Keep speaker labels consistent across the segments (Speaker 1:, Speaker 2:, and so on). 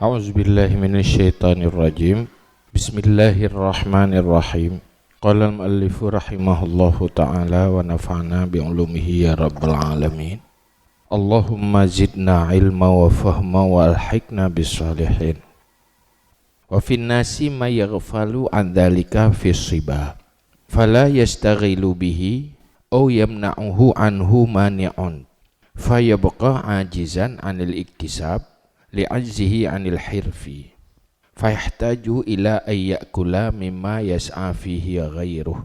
Speaker 1: A'udzubillahi minasyaitonirrajim. Bismillahirrahmanirrahim. Qala al-muallifu rahimahullahu ta'ala wa nafa'na bi'ulumihi ya rabbal alamin. Allahumma zidna ilma wa fahma wa alhiqna bisalihin. Wa fin nasi ma yaghfalu an dhalika fi siba fala yastaghilu bihi aw yamna'uhu anhu mani'un fayabqa ajizan anil iktisab li'ajzihi anil hirfi fayahtaju ila ayyakula mimma yas'a fihi ghairuh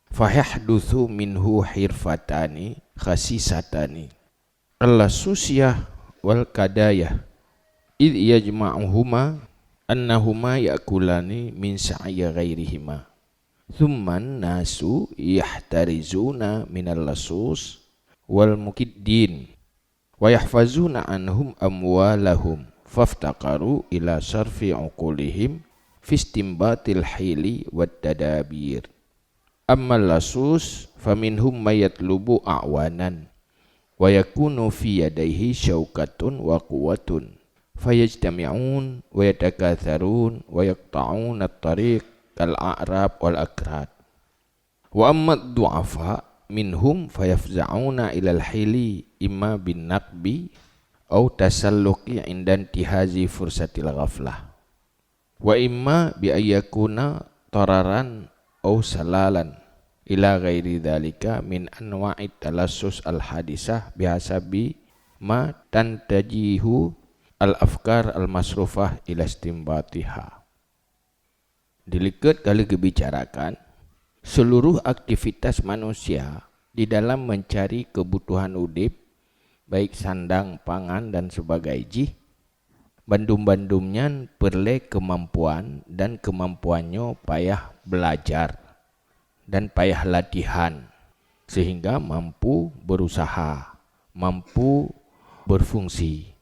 Speaker 1: fayahduthu minhu hirfatani khasisatani al-susiyah wal kadayah idh yajma'uhuma annahuma yakulani min sa'ya ghairihima thumma nasu yahtarizuna minal lasus wal mukiddin wa yahfazuna anhum amwalahum faftaqaru ila sarfi uqulihim fi istimbatil hili wat tadabir. Amma lasus faminhum mayatlubu a'wanan wa yakunu fi yadayhi syaukatun wa quwwatun fayajtami'un wa yatakatharun wa yaqta'un at-tariq kal a'rab wal akrad. Wa amma ad-du'afa minhum fayafza'una ilal hili imma bin naqbi au tasalluqi inda intihazi fursatil ghaflah wa imma bi ayyakuna tararan au salalan ila ghairi dhalika min anwa'it talassus al hadisah bihasabi ma tantajihu al afkar al masrufah ila istimbatiha. Dilihat kalau dibicarakan seluruh aktivitas manusia di dalam mencari kebutuhan udip, baik sandang, pangan dan sebagainya, bandum-bandumnya perle kemampuan dan kemampuannya payah belajar dan payah latihan sehingga mampu berusaha, mampu berfungsi.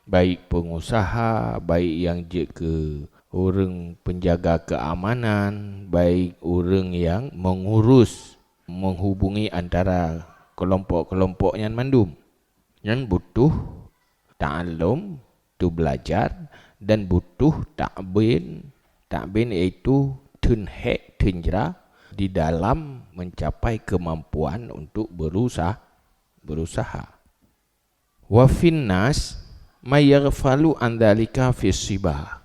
Speaker 1: Baik pengusaha, baik yang ke orang penjaga keamanan, baik orang yang mengurus, menghubungi antara kelompok-kelompok yang mandum, yang butuh ta'allum, tu belajar, dan butuh ta'bin iaitu tunhek, tunjra di dalam mencapai kemampuan untuk berusaha. Wa finnas may yaghfalu an dzalika fi sibah.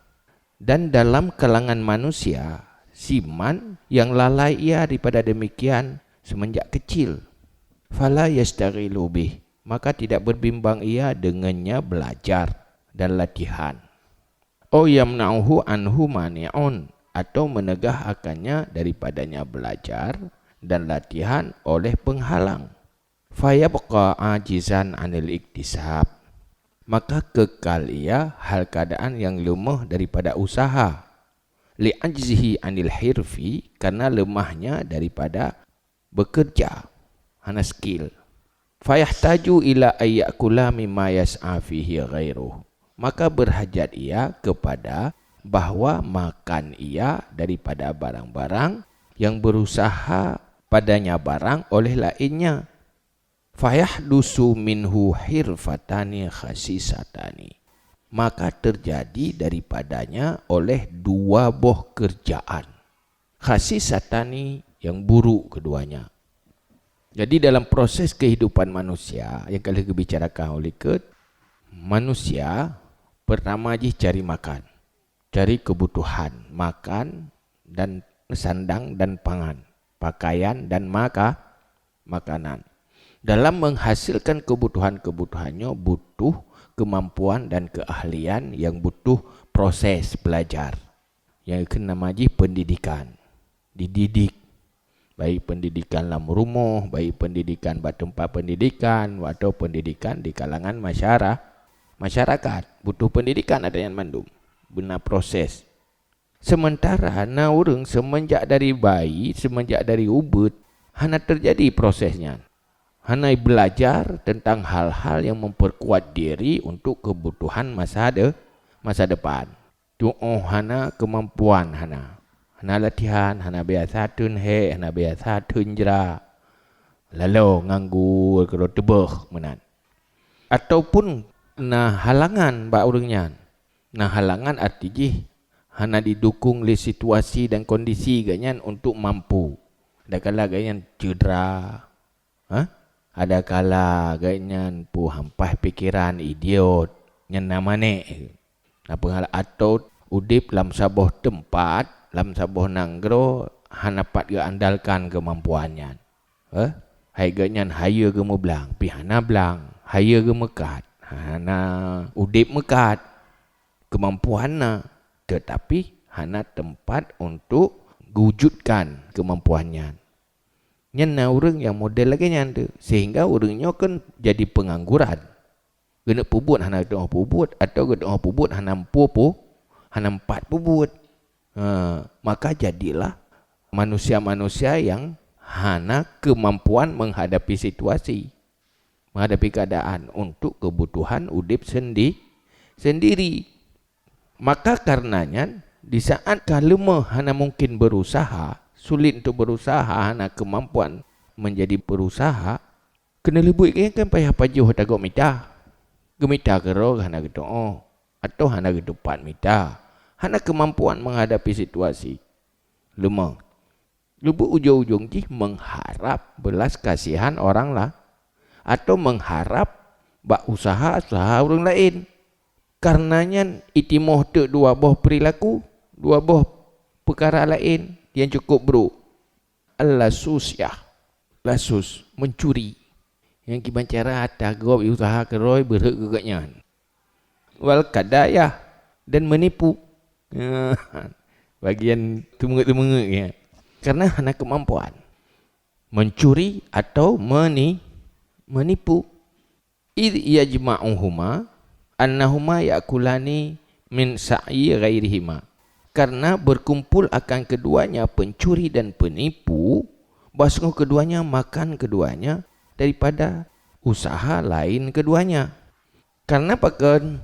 Speaker 1: Dan dalam kalangan manusia, siman yang lalai ia daripada demikian semenjak kecil. Fala yastaghilu bih, maka tidak berbimbang ia dengannya belajar dan latihan. O yamna'uhu anhu mani'un, atau menegah akannya daripadanya belajar dan latihan oleh penghalang. Fayabqa ajizan anil iktisab, maka kekal ia hal keadaan yang lemah daripada usaha. Li'ajzihi anil hirfi, karena lemahnya daripada bekerja, hana skill. Fayahtaju ila ayyakula mimma yas'a fihi ghairuh, maka berhajat ia kepada bahwa makan ia daripada barang-barang yang berusaha padanya barang oleh lainnya. Fayahdusu minhu hirfatani khasisatani, maka terjadi daripadanya oleh dua buah kerjaan. Khasisatani, yang buruk keduanya. Jadi dalam proses kehidupan manusia yang kali dibicarakan oleh manusia, pertama je cari makan, cari kebutuhan makan dan sandang dan pangan, pakaian dan makanan. Dalam menghasilkan kebutuhan-kebutuhannya butuh kemampuan dan keahlian yang butuh proses belajar. Yang kena maji pendidikan. Dididik. Baik pendidikan dalam rumah, baik pendidikan di tempat pendidikan, atau pendidikan di kalangan masyarakat. Butuh pendidikan ada yang mandum. Benar proses. Sementara na orang semenjak dari bayi, semenjak dari ubud, hanya terjadi prosesnya. Hanya belajar tentang hal-hal yang memperkuat diri untuk kebutuhan masa depan. Doa hana kemampuan hana latihan, hana biasa tunhe, hana biasa tunjra. Lalu nganggur kalau tebah menan. Ataupun na halangan ba orangnya. Nah halangan arti jih hana didukung oleh situasi dan kondisi ganyan untuk mampu. Ada kala ganyan cedera, ada kala ganyan pu hampah pikiran idiot, nyan namane. Apa hal atau udip lam saboh tempat, lam saboh nanggro hana pat ge andalkan kemampuannya. Hai ganyan haya ge meblang, pi hana blang, haya ge mekat, hana udip mekat kemampuanna, tetapi hana tempat untuk wujudkan kemampuannya. Nyana orang yang model lagi nyandu, sehingga orangnya kan jadi pengangguran. Kena pubut hana doa pubut, atau doa pubut hana empu hana 4 pubut. Maka jadilah manusia-manusia yang hana kemampuan menghadapi situasi, menghadapi keadaan untuk kebutuhan udip sendiri. Maka karenanya di saat kalemah hana mungkin berusaha, sulit untuk berusaha, hana kemampuan menjadi berusaha, kena lebih kan payah pajuh tagok mita. Gemita kero hana gedoa atau hana gedupat mita. Hana kemampuan menghadapi situasi. Lemah. Lubu ujung-ujung jih mengharap belas kasihan orang lah, atau mengharap bak usaha orang lain. Karenanya itimoh te dua boh perilaku, dua boh perkara lain yang cukup bro. Al-lasus ya, lasus mencuri. Yang kiban cara tagop usaha keroi berhak gegaknya. Wal kadayah dan menipu. Bagian tumengek-tumengek ya. Karena hana kemampuan mencuri atau menipu. Idh yajma'uhuma annahuma yakulani min sa'i ghairihima. Karena berkumpul akan keduanya pencuri dan penipu, bahwa keduanya makan keduanya daripada usaha lain keduanya. Karena pakan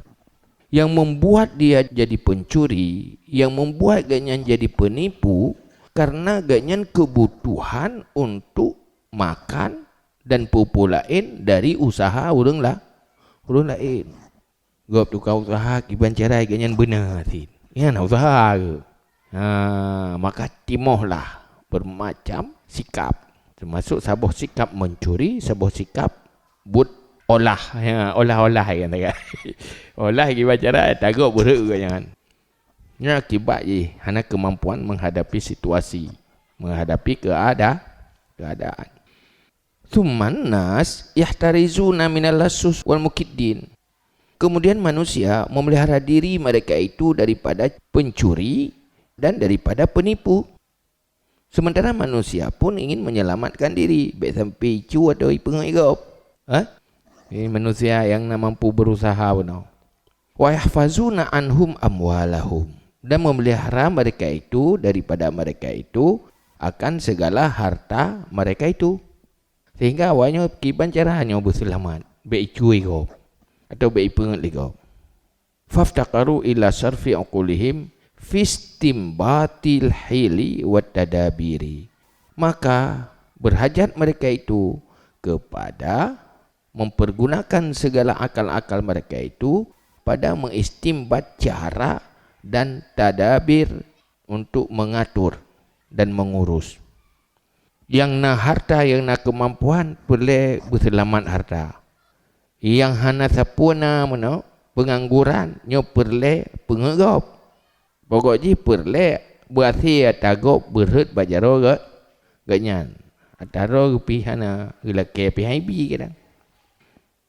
Speaker 1: yang membuat dia jadi pencuri, yang membuat ganyan jadi penipu, karena ganyan kebutuhan untuk makan dan pupu lain dari usaha orang lain. Gop tukar usaha kiban cerai ganyan benar tin. Ya nak usaha ke. Maka timohlah bermacam sikap, termasuk sabuh sikap mencuri, sabuh sikap but olah, olah-olah kan tak. Olah kiban cerai tagok berhak ganyan. Ya akibat je hana kemampuan menghadapi situasi, menghadapi keadaan. Tsumman nas yahtarizuna minal lasus wal mukiddin. Kemudian manusia memelihara diri mereka itu daripada pencuri dan daripada penipu. Sementara manusia pun ingin menyelamatkan diri, baik sampai cu atau pengigop. Ini manusia yang mampu berusaha benar. Wa yahfazuna anhum amwalahum, dan memelihara mereka itu daripada mereka itu akan segala harta mereka itu. Sehingga awalnya kiban cara hanya berselamat, baik cuy kau atau baik pengat kau. Faftaqaru ila sarfi uqulihim fistimbatil hili wat tadabiri. Maka berhajat mereka itu kepada mempergunakan segala akal-akal mereka itu pada mengistimbat cara dan tadabir untuk mengatur dan mengurus. Yang nak harta, yang nak kemampuan, boleh berselamat harta. Yang hana sapuna mana pengangguran, nyo perle pengegop. Pokoknya perle berarti tagop berhut bajaro ganyan. Ataro pi hana gelake pi haibi kadang.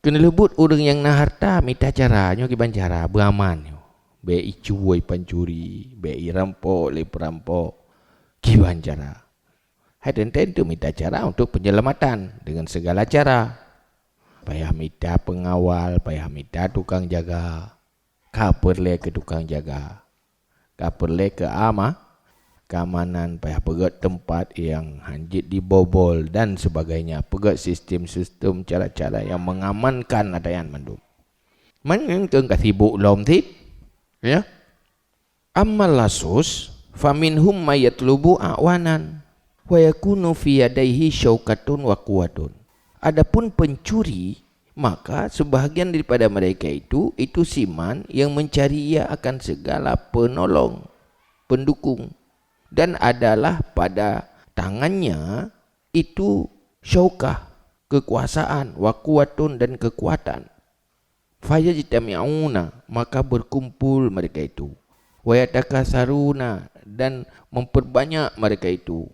Speaker 1: Kena lebut orang yang nak harta minta cara, nyo kiban cara beraman nyo. Be icuai pancuri, be rampok le perampok. Kiban cara. Hai tentu minta cara untuk penyelamatan dengan segala cara. Payah minta pengawal, payah minta tukang jaga. Ka perle ke tukang jaga. Ka perle ke keamanan, payah pegat tempat yang hanjit dibobol dan sebagainya. Pegat sistem-sistem cara-cara yang mengamankan adayan mandum. Man keng kasibuk lom tip. Ya. Ammal lasus faminhum mayatlubu awanan wa yakunu fi yadayhi syaukatun wa quwatun. Adapun pencuri maka sebahagian daripada mereka itu siman yang mencari ia akan segala penolong, pendukung, dan adalah pada tangannya itu syaukah, kekuasaan, wa quwwatun, dan kekuatan. Fayajtami'una, maka berkumpul mereka itu, wa yatakasaruna, dan memperbanyak mereka itu,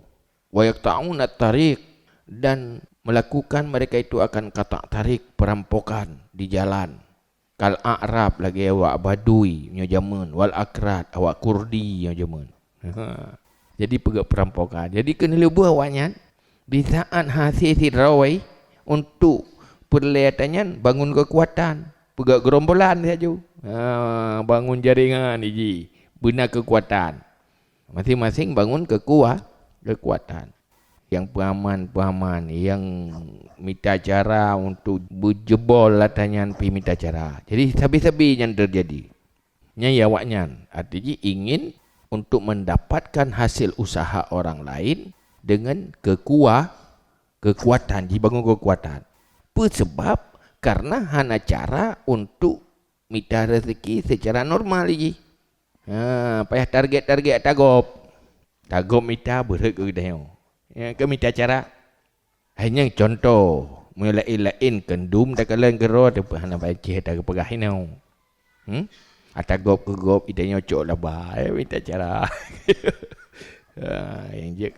Speaker 1: wa yaqta'una tariq, dan melakukan mereka itu akan katak tarik, perampokan di jalan. Kal a'rab, lagi awak badui punya zaman, wal akrat, awak kurdi punya zaman. Jadi perampokan. Jadi kena lebu awaknya di saat hasil rawai untuk perlihatannya bangun kekuatan, pegak gerombolan saja. Bangun jaringan ini, bina kekuatan. Masing-masing bangun kekuatan. Yang pahaman, yang minta cara untuk berjebol latanya pi minta cara. Jadi sabi-sabi yang terjadi. Nya awaknya artinya ingin untuk mendapatkan hasil usaha orang lain dengan kekuatan, dibangun kekuatan. Sebab karena hanya cara untuk minta rezeki secara normal lagi. Payah target tagop minta berhak ke dah. Ke minta cara hanya contoh mulai-lain kendum dak kalian gero de hana baca dak pegahin atagop idanya cok lah bae minta cara. Yang je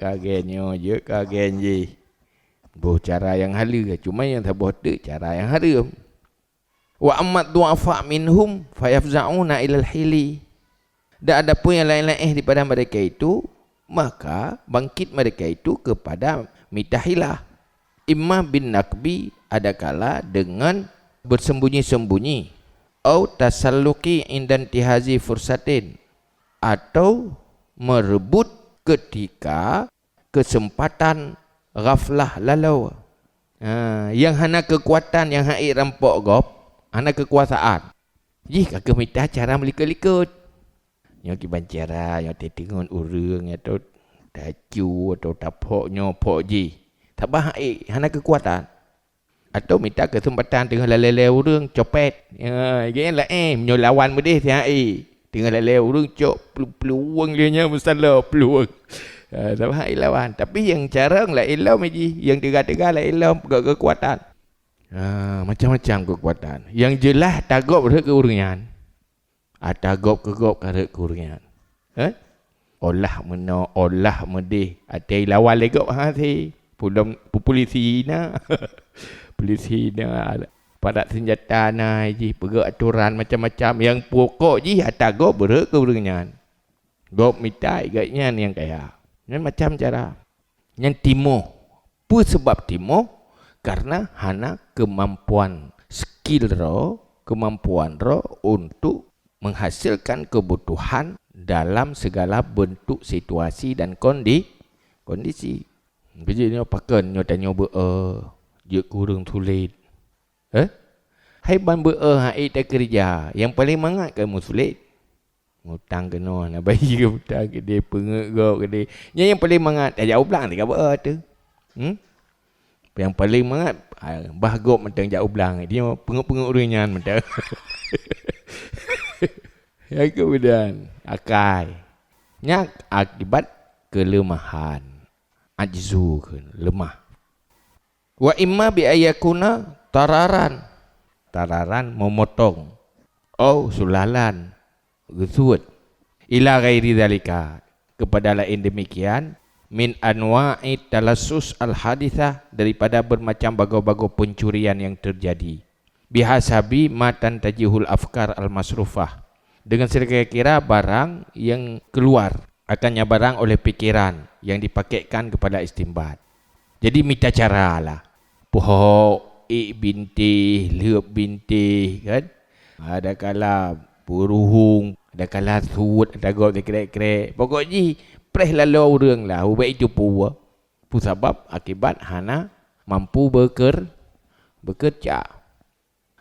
Speaker 1: kagen je boh cara yang halu, cuma yang tak boh tu cara yang haram. Wa ammat du'afa minhum fayafza'una ilal hili, dan ada pun yang lain-lain daripada mereka itu, maka bangkit mereka itu kepada mitahilah. Imma bin nakbi, adakala dengan bersembunyi-sembunyi, atau tasalluki indan tihazi fursatin, atau merebut ketika kesempatan ghaflah lalau. Yang hana kekuatan, yang hai rampok gop, hana kekuasaan. Jika kemita cara melikut-likut. Yang kibancara, yang tengok orang atau tacu atau tapoknya pok je. Tak baik, hana kekuatan. Atau minta kesempatan tengah lalai orang copet. Yang lain menyolawan medih si hai. Tengah lalai orang cop peluang dia nya masalah peluang. Tak baik lawan. Tapi yang cara lain lawan meji, yang tegak-tegak lain lawan kekuatan. Macam-macam kekuatan. Yang jelas tagop ke uringan. Atagop kegop karek kuringan. Olah medih. Atai lawan legop hati. Pulang polisi na. Polisi na padat senjata na ji, pegak aturan macam-macam. Yang pokok ji atagop berek kuringan. Gop minta igaknya yang kaya. Yang macam cara. Yang timo. Apa sebab timo? Karena hana kemampuan skill kemampuan untuk menghasilkan kebutuhan dalam segala bentuk situasi dan kondisi. Begini pakan nyo tanya je kurang sulit. Hai ban hai tak kerja, yang paling mangat kamu sulit. Hutang kena nak bagi ke hutang ke dia pengek ke dia. Yang paling mangat tak jauh belang tak apa tu. Yang paling mangat bahgop mentang jauh belang dia pengek-pengek uringan mentang. Yang kemudian akai nyak akibat kelemahan, ajzu, lemah. Wa imma bi ayakuna tararan memotong, sulalan gusud ila ghairi zalika, kepada lain demikian, min anwa'i talassus al hadithah, daripada bermacam bagai-bagai pencurian yang terjadi, bihasabi matan tajihul afkar al masrufah, dengan sekira-kira barang yang keluar akannya barang oleh pikiran yang dipakaikan kepada istimbat. Jadi minta cara lah. Pohok binti, leup binti kan. Ada kala buruhung, ada kala sud, ada gop krek-krek. Pokoknya preh lalu orang lah. Ubah itu puwa. Sebab akibat hana mampu bekerja.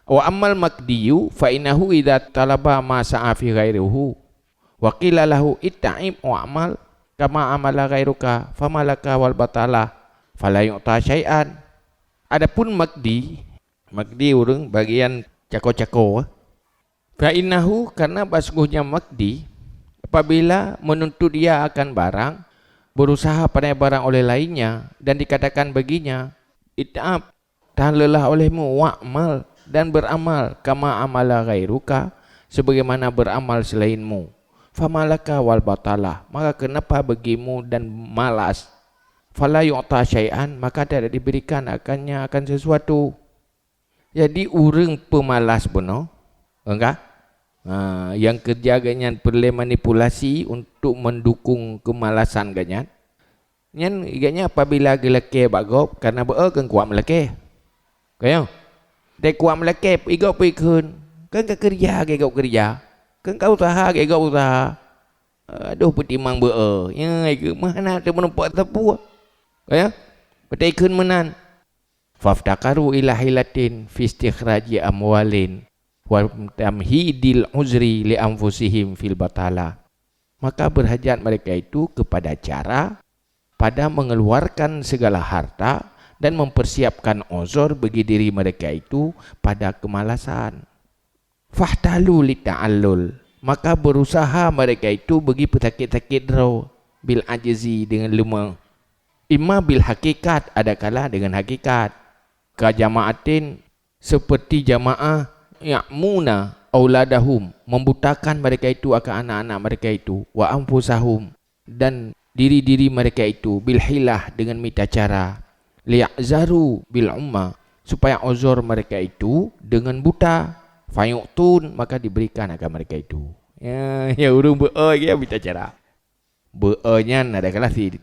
Speaker 1: Wa amal makdiyu fa innahu idza talaba ma sa'a fi ghairihi wa qila lahu itta'im wa amal kama amala ghairuka famalaka wal batala fala yu'ta syai'an. Adapun makdi Makdi urang bagian cako-cako. Fa innahu, karena basguhnya makdi apabila menuntut dia akan barang, berusaha pada barang oleh lainnya dan dikatakan baginya, it'ab, tahan lelah olehmu, wa'mal, dan beramal, kama amala ghairuka, sebagaimana beramal selainmu. Famalaka wal batalah, maka kenapa bagimu dan malas? Fala yu'ta syai'an, maka tidak diberikan akan sesuatu. Jadi urang pemalas benar, enggak? Yang kerja ganyan perlu manipulasi untuk mendukung kemalasan ganyan. Nyan iganya apabila gelake bagop karena kan kuat melake. Kaya? Te kuat melake igop pikun. Kan ka kerja ke igop kerja. Kan kau usaha ke igop usaha. Aduh petimang Ya ke mana te menumpak tepu. Kaya? Petikun menan. Faftakaru ila hilatin fi istikhraji amwalin wa tamhidil uzri li anfusihim fil batala. Maka berhajat mereka itu kepada cara pada mengeluarkan segala harta dan mempersiapkan uzur bagi diri mereka itu pada kemalasan. Fahtalu li ta'allul, maka berusaha mereka itu bagi pesakit-sakit draw bil ajzi dengan lemah. Imma bil hakikat, adakala dengan hakikat. Kajamaatin, seperti jamaah ya'muna auladahum, membutakan mereka itu akan anak-anak mereka itu, wa anfusahum, dan diri-diri mereka itu, bil hilah, dengan minta cara, li'azaru bil umma, supaya uzur mereka itu dengan buta, fayu'tun, maka diberikan akan mereka itu. Ya urung ya minta cara. Be'nya ada kala si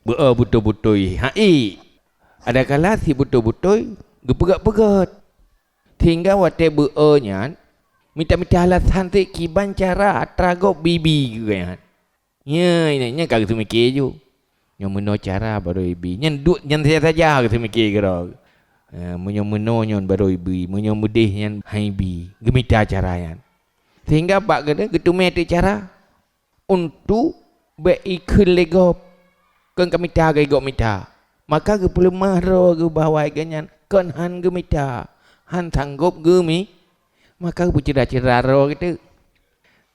Speaker 1: betul-betul ada kala si betul-betul gepegat-pegat. Hingga wate be'nya minta-minta alasan tu kiban cara tragop bibi kan. Ya ini kagak tu mikir ju. Yang meno cara baru ibi. Nyan duk nyan saja kagak tu mikir kira. Menyo nyon baru ibi, menyo mudih nyan haibi. Gemita cara yan. Sehingga pak kena getume tu cara untuk beikul legop. Kan kami tagai gok mita. Maka ke perlu mahro ke bawah ganyan kan han ke mita. Han sanggup ke mi. Maka ke cerita-cerita ro gitu.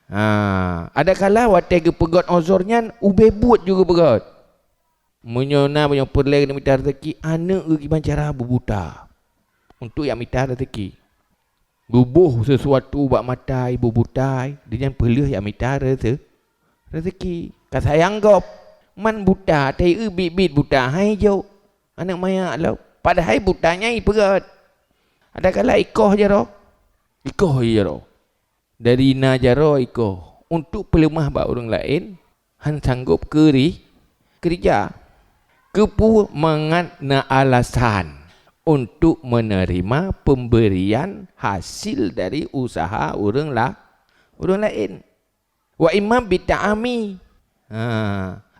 Speaker 1: Ada kala wate ke pegot ozornya ube buat juga pegot. Menyona banyak perlu ke mita rezeki anak ke gimana cara berbuta. Untuk yang mita rezeki. Bubuh sesuatu bak mata ibu butai dengan perlu yang mita rezeki. Kasayang gop. Man buta tai bit buta hai jo anak maya lo padahal butanya ipegat ada kala ikoh jaro dari na jaro ikoh untuk pelemah ba orang lain han sanggup kerja kepu mangat na alasan untuk menerima pemberian hasil dari usaha orang lain wa imam bita'ami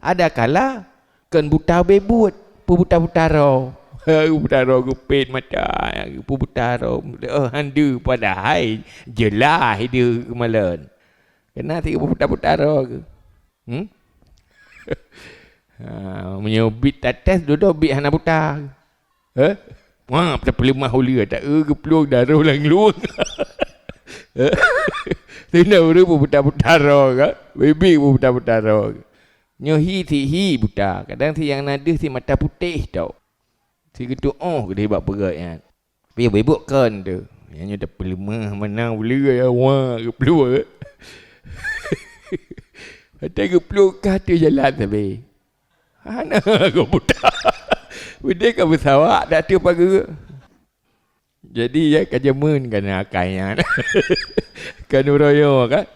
Speaker 1: ada kala kan buta bebut pubuta-buta ro buta ro gupit mata pubuta ro handu padahal jelah dia kemalan kena tiga pubuta-puta ro menyobit atas duduk bit hana buta wah perlu mahuli tak geplung darah lang luang tidak urus pubuta-puta ro baby pubuta-puta ro nyohi hi buta. Kadang si yang nada si mata putih tau. Si gitu dia hebat perat kan. Tapi bebok kan tu. Yang dah pelemah menang boleh ya wah geplu. Ada geplu kata jalan tapi. Ana kau buta. Udah kau bersawak dak tu pagi. Jadi ya kajamun kan akainya. Kan uroyo kan.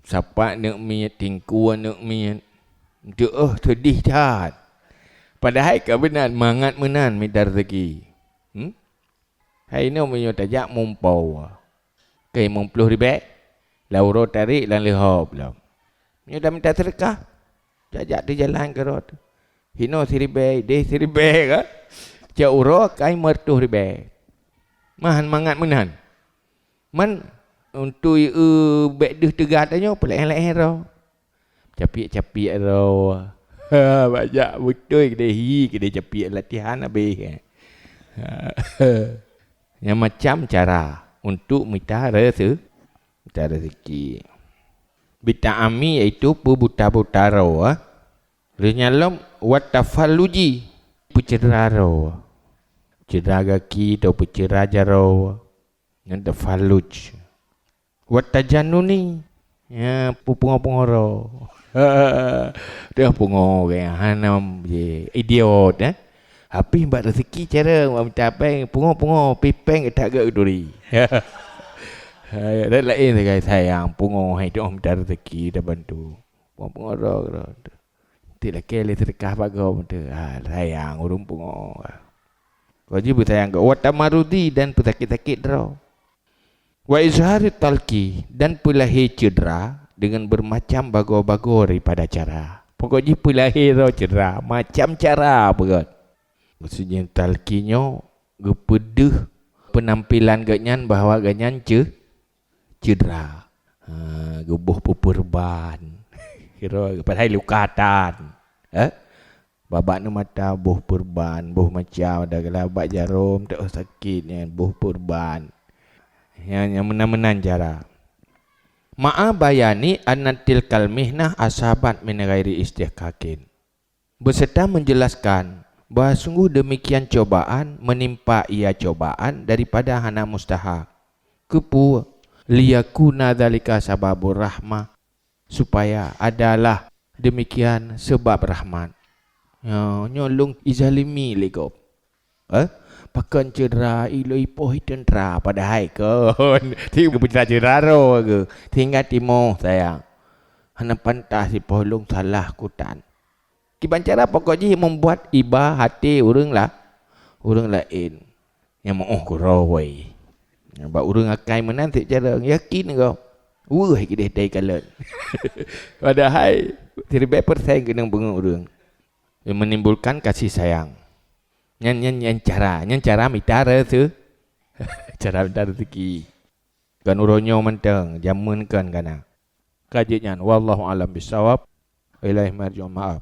Speaker 1: Siapa nak miat tingkuan nak miat. Sedih dah. Padahal kebenaran mangat menan minta rezeki. Hai ni punya tajak mumpau. Kai mumpuluh ribu. Lauro tarik dan lehop lah. Ni dah minta sedekah. Jajak di jalan ke rot. Hino siribe, deh siribe kan. Cak uro kai mertuh ribu. Mahan mangat menan. Man untuk bedeh tegat aja pelek-pelek ro. Capik-capik ro. Banyak betul kedai capik latihan habis. Yang macam cara untuk minta rezeki. Bita'ami iaitu buta-butaro. Renyalom watafalluji. Puceraro. Cedera kaki atau pucera jaro. Yang tafalluj. Watajanuni. Ya, pungoro. Dia pungoro yang hanam je. Idiot Habis buat rezeki cara minta apa? Pungor pipeng tak agak duri. Dah lain sekali sayang pungor hai tu minta rezeki dah bantu. Pungor. Tidak kele sedekah bagus tu. Sayang urung pungor. Wajib sayang ke watamarudi dan pesakit-sakit draw. Wa izhari talqi dan pulahi cedera dengan bermacam bago-bago daripada cara. Pokoknya pulahi draw cedera macam cara berat. Maksudnya talqinya gepeduh penampilan ganyan bahawa ganyan cedera. Gebuh pupurban. Kira padahal lukatan. Babak nu mata buh purban, buh macam ada gelabak jarum tak sakitnya buh purban. Yang menan-menan cara. Ma'a bayani annatil kalmihnah asabat min ghairi istihqaqin. Beserta menjelaskan bahawa sungguh demikian cobaan menimpa ia cobaan daripada hana mustahak. Kepu liyakuna dzalika sababur rahmah, supaya adalah demikian sebab rahmat. Nyolong izalimi legop. Pakan cedera ilo ipoh tentera pada hai kon. Tiba cedera ro ke. Tinggal timo sayang. Hana pantas si polong salah kutan. Kiban cara pokoknya membuat iba hati urang lain. Yang mau kurawai. Ba urang akai menanti cara yakin kau. Wah kita dai kalan. Padahal 3% kena bunga urang. Yang menimbulkan kasih sayang. Yang cara minta rezeki. Cara minta rezeki. Kan uronyo menteng jamun kan kana. Kajian wallahu alam bisawab. Ilaihi marji'un maaf.